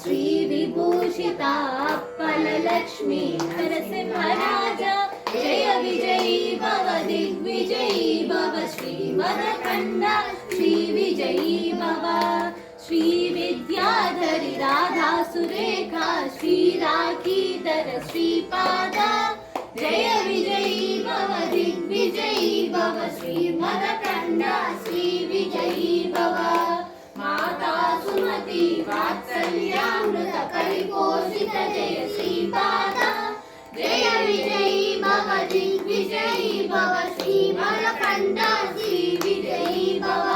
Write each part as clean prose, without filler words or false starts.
श्री विभूषिता अप्पलक्ष्मी नरसिंहराजा जय विजयी भव दिग्विजयी भव श्रीमदखण्डा श्री विजयी भव श्री विद्याधरी राधा सुरेखा श्री राखीधर श्रीपादा जय विजयी भव दिग्विजयी भव श्रीमदखण्डा श्री विजयी भव माता सुमति वात्सल्यामृत परिपोषित जय श्रीपादा जय विजयी भव दिग्विजयी भव श्रीमदखण्डा श्री विजयी भव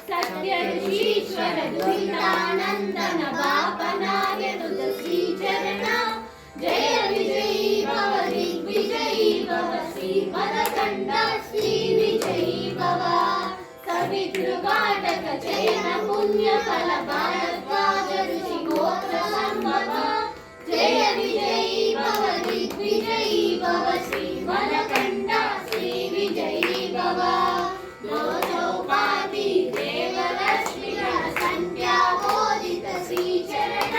सत्य ऋषीश्वर दुरितानन्दन बापनाय नुत श्रीचरण जय विजयी भव दिग्विजयी भव श्रीमदखण्डा श्री विजयी भव सवितृकाटक चयन पुण्य फल भारद्वाज ऋषि गोत्र संभव जय विजयी भव दिग्विजयी भव श्रीमदखण्डा श्री विजयी भव चौपाति देवलक्ष्मी संध्या बोधित श्रीचरण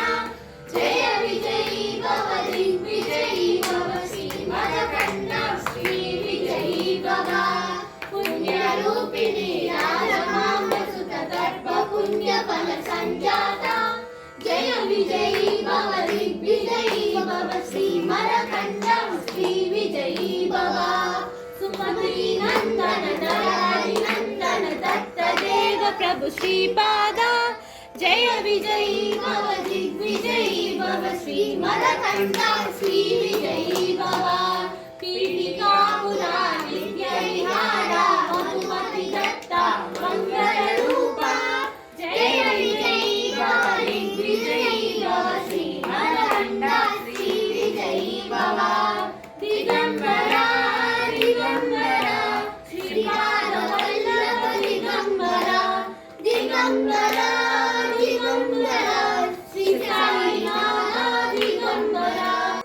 जय विजयी भव दिग्विजयी भव श्रीमदखण्डा श्री विजयी भव पुण्यरूपिणी राजमामसुत गर्भ पुण्य फल संजाता जय विजयी भव दिग्विजयी भव श्रीमदखण्डा श्री विजयी भव सुमति नंदन नरहरि नंदन दत्त देव प्रभु श्रीपादा जय विजयी भव दिग्विजयी भव श्रीमदखण्डा श्री विजयी भव